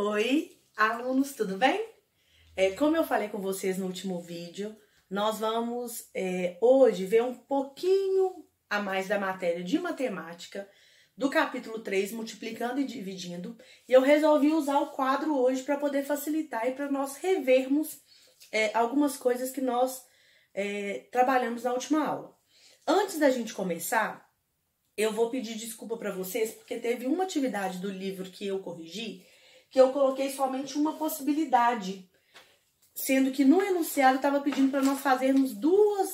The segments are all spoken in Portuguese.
Oi, alunos, tudo bem? Como eu falei com vocês no último vídeo, nós vamos hoje ver um pouquinho a mais da matéria de matemática do capítulo 3, multiplicando e dividindo, e eu resolvi usar o quadro hoje para poder facilitar e para nós revermos algumas coisas que nós trabalhamos na última aula. Antes da gente começar, eu vou pedir desculpa para vocês, porque teve uma atividade do livro que eu corrigi, que eu coloquei somente uma possibilidade, sendo que no enunciado estava pedindo para nós fazermos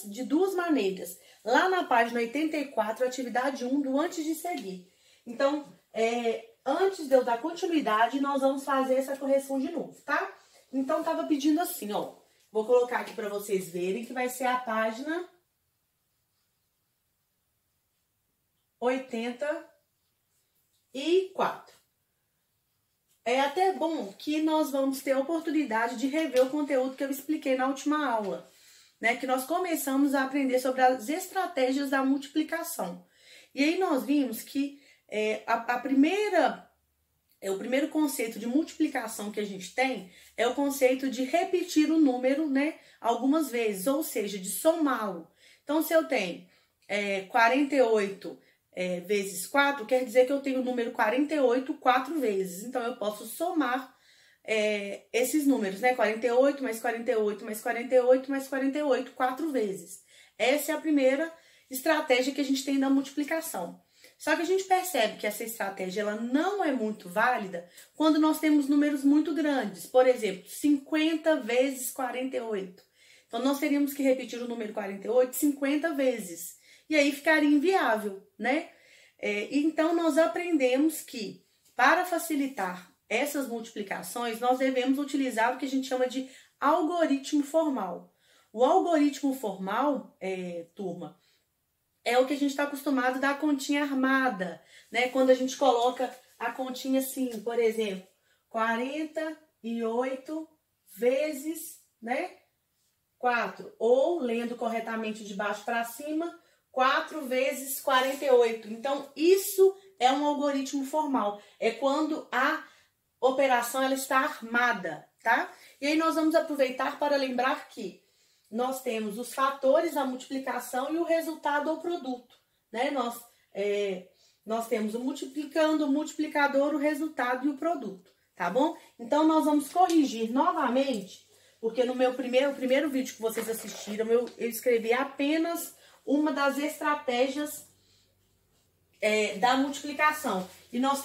de duas maneiras. Lá na página 84, atividade 1 do antes de seguir. Então, antes de eu dar continuidade, nós vamos fazer essa correção de novo, tá? Então, estava pedindo assim, ó. Vou colocar aqui para vocês verem que vai ser a página 84. É até bom que nós vamos ter a oportunidade de rever o conteúdo que eu expliquei na última aula, né? Que nós começamos a aprender sobre as estratégias da multiplicação. E aí nós vimos que o primeiro conceito de multiplicação que a gente tem é o conceito de repetir o número, né? Algumas vezes, ou seja, de somá-lo. Então, se eu tenho 48 vezes 4, quer dizer que eu tenho o número 48 4 vezes. Então, eu posso somar esses números, né? 48 mais 48 mais 48 mais 48, 4 vezes. Essa é a primeira estratégia que a gente tem da multiplicação. Só que a gente percebe que essa estratégia ela não é muito válida quando nós temos números muito grandes. Por exemplo, 50 vezes 48. Então, nós teríamos que repetir o número 48 50 vezes. E aí ficaria inviável, né? Então, nós aprendemos que, para facilitar essas multiplicações, nós devemos utilizar o que a gente chama de algoritmo formal. O algoritmo formal, turma, é o que a gente está acostumado da continha armada, né? Quando a gente coloca a continha assim, por exemplo, 48 vezes, né? 4. Ou, lendo corretamente de baixo para cima, 4 vezes 48. Então, isso é um algoritmo formal. É quando a operação ela está armada, tá? E aí nós vamos aproveitar para lembrar que nós temos os fatores da multiplicação e o resultado ou produto, né? Nós temos o multiplicando, o multiplicador, o resultado e o produto, tá bom? Então, nós vamos corrigir novamente, porque no meu primeiro vídeo que vocês assistiram, eu escrevi apenas uma das estratégias da multiplicação. E nós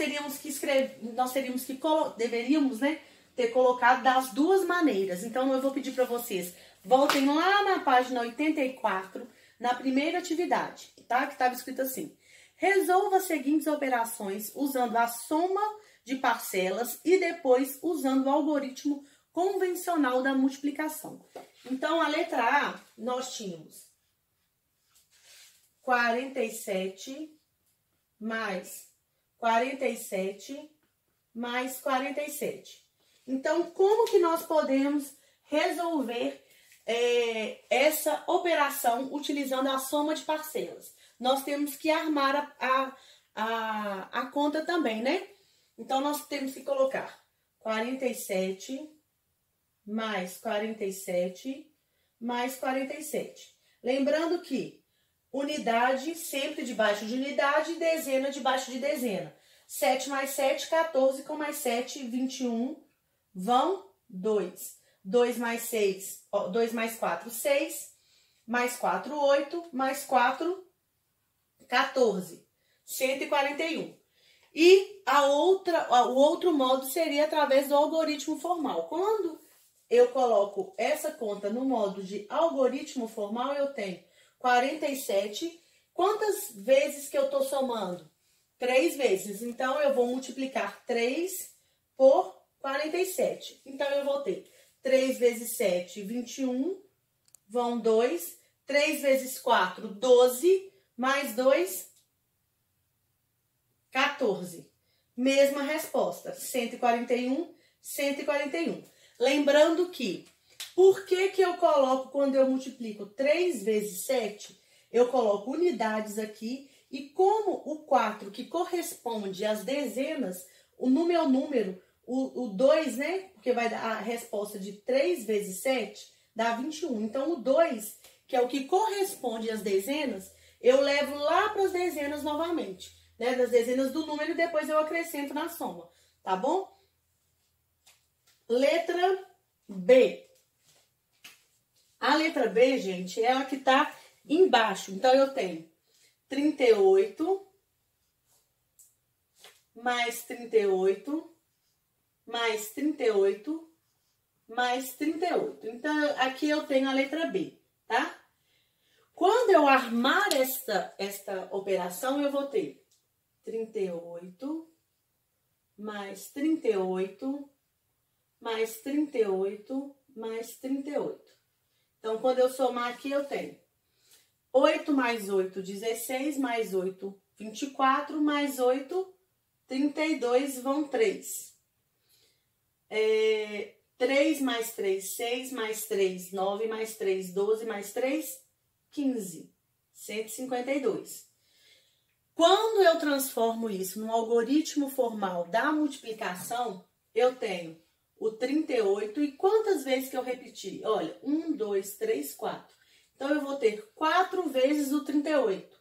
deveríamos, né, ter colocado das duas maneiras. Então, eu vou pedir para vocês, voltem lá na página 84, na primeira atividade, tá? Que estava escrito assim: resolva as seguintes operações usando a soma de parcelas e depois usando o algoritmo convencional da multiplicação. Então, a letra A, nós tínhamos 47 mais 47 mais 47. Então, como que nós podemos resolver essa operação utilizando a soma de parcelas? Nós temos que armar a conta também, né? Então, nós temos que colocar 47 mais 47 mais 47. Lembrando que unidade sempre debaixo de unidade, dezena debaixo de dezena. 7 mais 7, 14, com mais 7, 21, vão 2. 2 mais 6, 2 mais 4, 6, mais 4, 8, mais 4, 14, 141. E o outro modo seria através do algoritmo formal. Quando eu coloco essa conta no modo de algoritmo formal, eu tenho 47. Quantas vezes que eu estou somando? 3 vezes. Então, eu vou multiplicar 3 por 47. Então, eu vou ter 3 vezes 7, 21. Vão 2. 3 vezes 4, 12. Mais 2, 14. Mesma resposta. 141, 141. Lembrando que por que eu coloco, quando eu multiplico 3 vezes 7, eu coloco unidades aqui, e como o 4 que corresponde às dezenas, no meu número, o 2, né? Porque vai dar a resposta de 3 vezes 7, dá 21. Então, o 2, que é o que corresponde às dezenas, eu levo lá para as dezenas novamente, né? Das dezenas do número e depois eu acrescento na soma, tá bom? Letra B. A letra B, gente, é a que tá embaixo. Então, eu tenho 38 mais 38 mais 38 mais 38. Então, aqui eu tenho a letra B, tá? Quando eu armar esta operação, eu vou ter 38 mais 38 mais 38 mais 38. Então, quando eu somar aqui, eu tenho 8 mais 8, 16, mais 8, 24, mais 8, 32, vão 3. 3 mais 3, 6, mais 3, 9, mais 3, 12, mais 3, 15. 152. Quando eu transformo isso num algoritmo formal da multiplicação, eu tenho o 38. E quantas vezes que eu repeti? Olha, 1, 2, 3, 4. Então, eu vou ter 4 vezes o 38.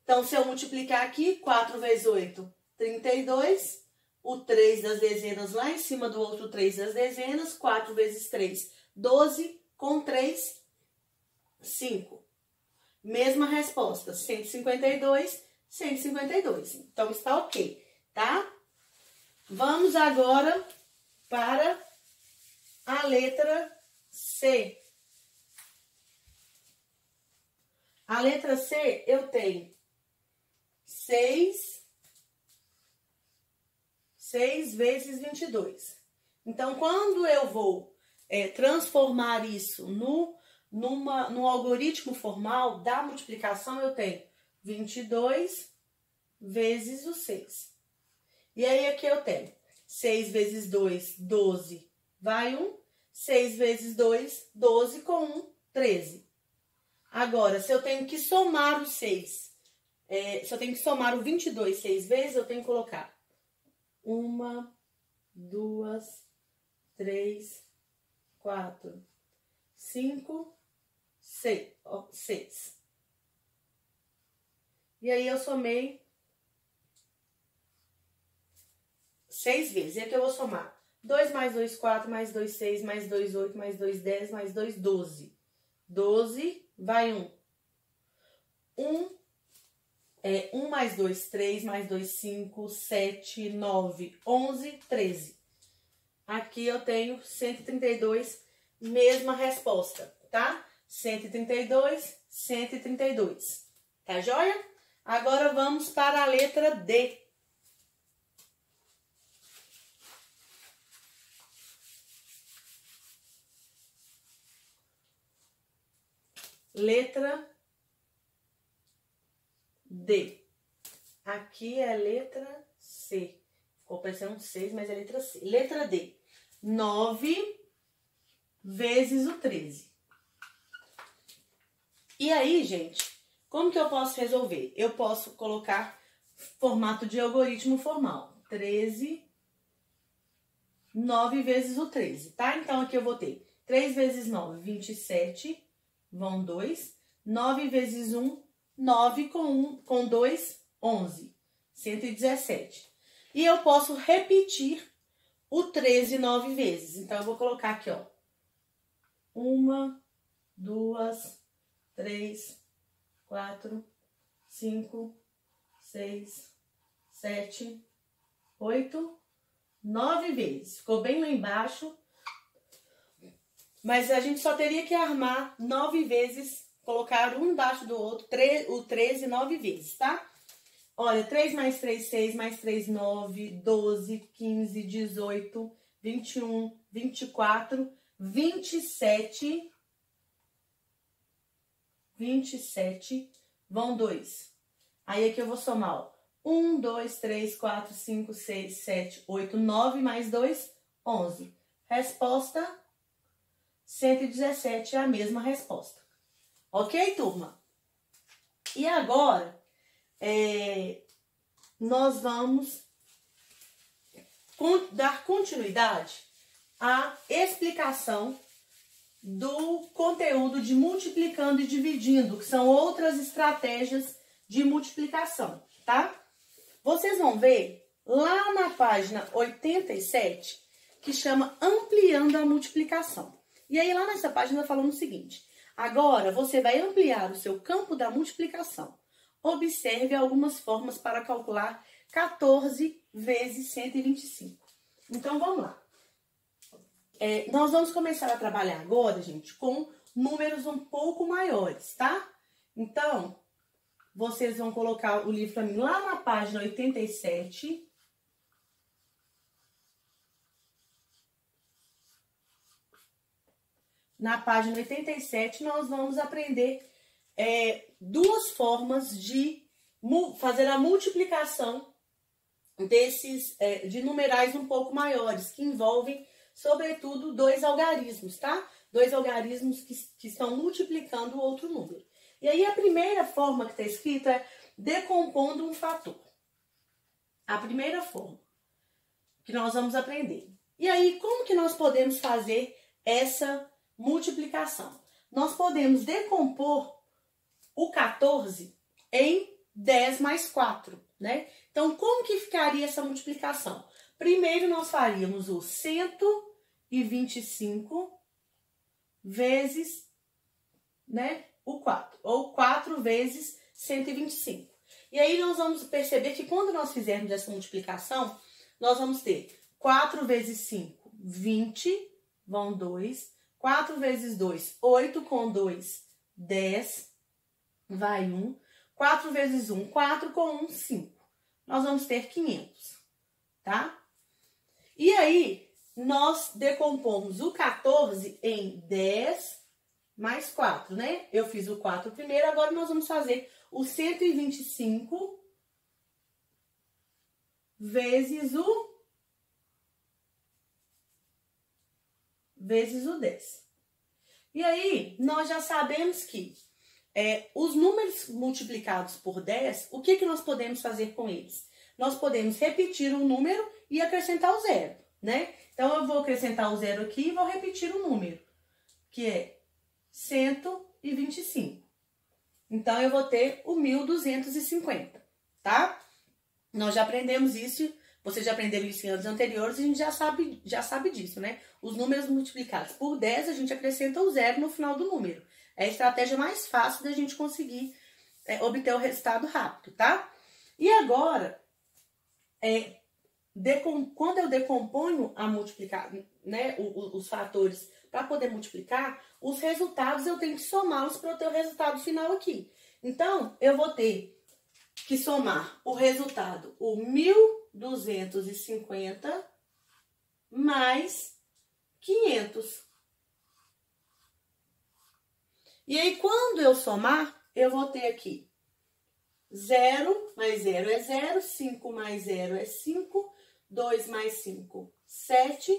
Então, se eu multiplicar aqui, 4 vezes 8, 32. O 3 das dezenas lá em cima do outro 3 das dezenas. 4 vezes 3, 12. Com 3, 5. Mesma resposta, 152, 152. Então, está ok, tá? Vamos agora para a letra C. A letra C, eu tenho 6 vezes 22. Então, quando eu vou transformar isso num algoritmo formal da multiplicação, eu tenho 22 vezes o 6. E aí, aqui eu tenho 6 vezes 2, 12, vai 1. 6 vezes 2, 12, com 1, 13. Agora, se eu tenho que somar o 6, se eu tenho que somar o 22 6 vezes, eu tenho que colocar 1, 2, 3, 4, 5, 6. E aí, eu somei 6 vezes. E aqui eu vou somar 2 mais 2, 4, mais 2, 6, mais 2, 8, mais 2, 10, mais 2, 12. 12, vai 1. 1 mais 2, 3, mais 2, 5, 7, 9, 11, 13. Aqui eu tenho 132, mesma resposta, tá? 132, 132. Tá joia? Agora vamos para a letra D. Letra D. Aqui é a letra C. Ficou parecendo um 6, mas é a letra C. Letra D. 9 vezes o 13. E aí, gente, como que eu posso resolver? Eu posso colocar formato de algoritmo formal. 13, 9 vezes o 13, tá? Então, aqui eu vou ter 3 vezes 9, 27, vão 2. 9 vezes 1, 9, com 2, 11. 117. E eu posso repetir o 13 9 vezes. Então, eu vou colocar aqui, ó. 1, 2, 3, 4, 5, 6, 7, 8, 9 vezes. Ficou bem lá embaixo. Mas a gente só teria que armar 9 vezes, colocar um embaixo do outro, o 13 9 vezes, tá? Olha, 3 mais 3, 6, mais 3, 9, 12, 15, 18, 21, 24, 27, 27, vão 2. Aí aqui eu vou somar, ó. 1, 2, 3, 4, 5, 6, 7, 8, 9, mais 2, 11. Resposta 117 é a mesma resposta. Ok, turma? E agora, nós vamos dar continuidade à explicação do conteúdo de multiplicando e dividindo, que são outras estratégias de multiplicação, tá? Vocês vão ver lá na página 87, que chama Ampliando a Multiplicação. E aí lá nessa página falando o seguinte: agora você vai ampliar o seu campo da multiplicação. Observe algumas formas para calcular 14 vezes 125. Então vamos lá. Nós vamos começar a trabalhar agora, gente, com números um pouco maiores, tá? Então, vocês vão colocar o livro para mim lá na página 87. Na página 87, nós vamos aprender duas formas de fazer a multiplicação de numerais um pouco maiores, que envolvem, sobretudo, dois algarismos, tá? Dois algarismos que estão multiplicando o outro número. E aí, a primeira forma que está escrita é decompondo um fator. A primeira forma que nós vamos aprender. E aí, como que nós podemos fazer essa multiplicação? Nós podemos decompor o 14 em 10 mais 4, né? Então, como que ficaria essa multiplicação? Primeiro, nós faríamos o 125 vezes, né, o 4, ou 4 vezes 125. E aí, nós vamos perceber que quando nós fizermos essa multiplicação, nós vamos ter 4 vezes 5, 20, vão 2. 4 vezes 2, 8, com 2, 10, vai 1. 4 vezes 1, 4, com 1, 5. Nós vamos ter 500, tá? E aí, nós decompomos o 14 em 10 mais 4, né? Eu fiz o 4 primeiro, agora nós vamos fazer o 125 vezes o 10. E aí, nós já sabemos que os números multiplicados por 10, o que nós podemos fazer com eles? Nós podemos repetir o número e acrescentar o zero, né? Então, eu vou acrescentar o zero aqui e vou repetir o número, que é 125. Então, eu vou ter o 1250, tá? Nós já aprendemos isso. Vocês já aprenderam isso em anos anteriores e a gente já sabe disso, né? Os números multiplicados por 10, a gente acrescenta o zero no final do número. É a estratégia mais fácil da gente conseguir obter o resultado rápido, tá? E agora, quando eu decomponho a multiplicar, né, os fatores para poder multiplicar, os resultados eu tenho que somá-los para eu ter o resultado final aqui. Então, eu vou ter que somar o resultado, o 1250 mais 500. E aí, quando eu somar, eu vou ter aqui 0 mais 0 é 0, 5 mais 0 é 5, 2 mais 5, 7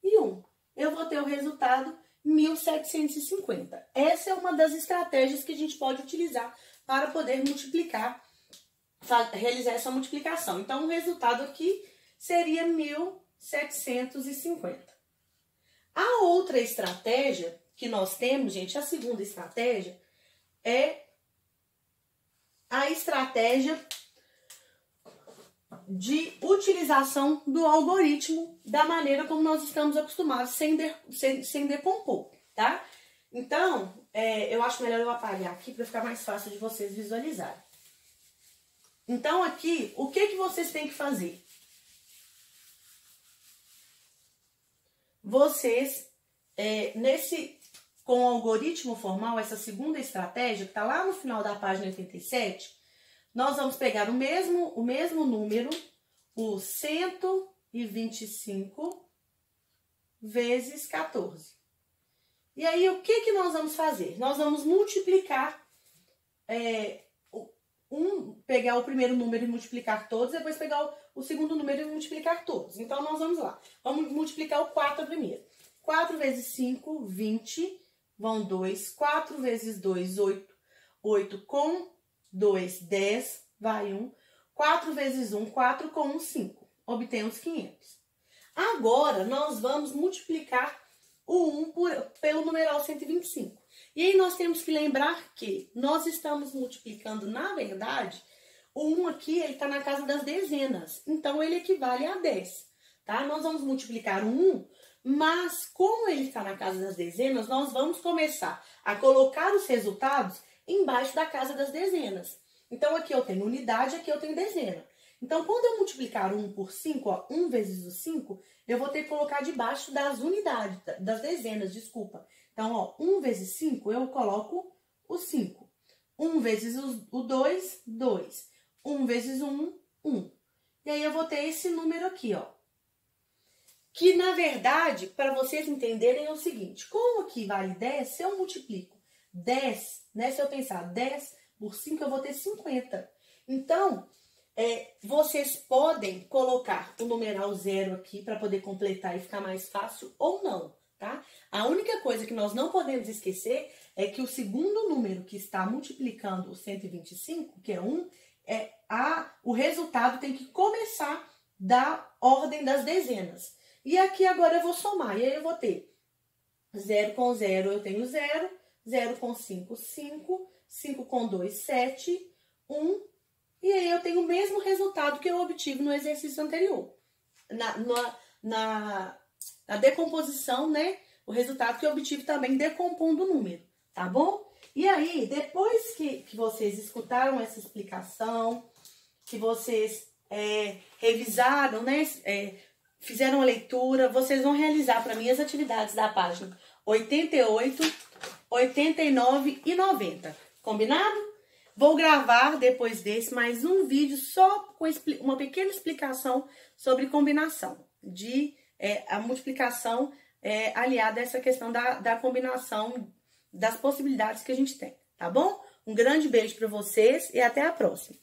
e 1. Eu vou ter o resultado 1750. Essa é uma das estratégias que a gente pode utilizar para poder multiplicar, realizar essa multiplicação. Então, o resultado aqui seria 1750. A outra estratégia que nós temos, gente, a segunda estratégia, é a estratégia de utilização do algoritmo da maneira como nós estamos acostumados, sem decompor, tá? Então, eu acho melhor eu apagar aqui para ficar mais fácil de vocês visualizarem. Então, aqui, o que vocês têm que fazer? Vocês, com o algoritmo formal, essa segunda estratégia, que está lá no final da página 87, nós vamos pegar o mesmo número, o 125 vezes 14. E aí, o que nós vamos fazer? Nós vamos multiplicar, pegar o primeiro número e multiplicar todos, depois pegar o segundo número e multiplicar todos. Então, nós vamos lá. Vamos multiplicar o 4 primeiro. 4 vezes 5, 20, vão 2. 4 vezes 2, 8. 8 com 2, 10, vai 1. 4 vezes 1, 4 com 1, 5. Obtemos 500. Agora, nós vamos multiplicar o 1 pelo numeral 125. E aí, nós temos que lembrar que nós estamos multiplicando, na verdade, o 1 aqui, ele está na casa das dezenas. Então, ele equivale a 10, tá? Nós vamos multiplicar o 1, mas como ele está na casa das dezenas, nós vamos começar a colocar os resultados embaixo da casa das dezenas. Então, aqui eu tenho unidade, aqui eu tenho dezena. Então, quando eu multiplicar 1 por 5, ó, 1 vezes o 5, eu vou ter que colocar debaixo das unidades, das dezenas, desculpa. Então, ó, 1 vezes 5, eu coloco o 5. 1 vezes o 2, 2. 1 vezes 1, 1. E aí, eu vou ter esse número aqui, ó. Que, na verdade, para vocês entenderem, é o seguinte. Como aqui vale 10, se eu multiplico 10, né? Se eu pensar 10 por 5, eu vou ter 50. Então, vocês podem colocar o numeral 0 aqui para poder completar e ficar mais fácil ou não, tá? A única coisa que nós não podemos esquecer é que o segundo número que está multiplicando o 125, que é 1, o resultado tem que começar da ordem das dezenas. E aqui agora eu vou somar, e aí eu vou ter 0 com 0 eu tenho 0, 0 com 5, 5, 5 com 2, 7, 1, e aí eu tenho o mesmo resultado que eu obtive no exercício anterior. Na decomposição, né? O resultado que eu obtive também decompondo o número, tá bom? E aí, depois que vocês escutaram essa explicação, que vocês revisaram, né? Fizeram a leitura, vocês vão realizar para mim as atividades da página 88, 89 e 90. Combinado? Vou gravar depois desse mais um vídeo só com uma pequena explicação sobre combinação, a multiplicação aliada a essa questão da combinação das possibilidades que a gente tem, tá bom? Um grande beijo para vocês e até a próxima.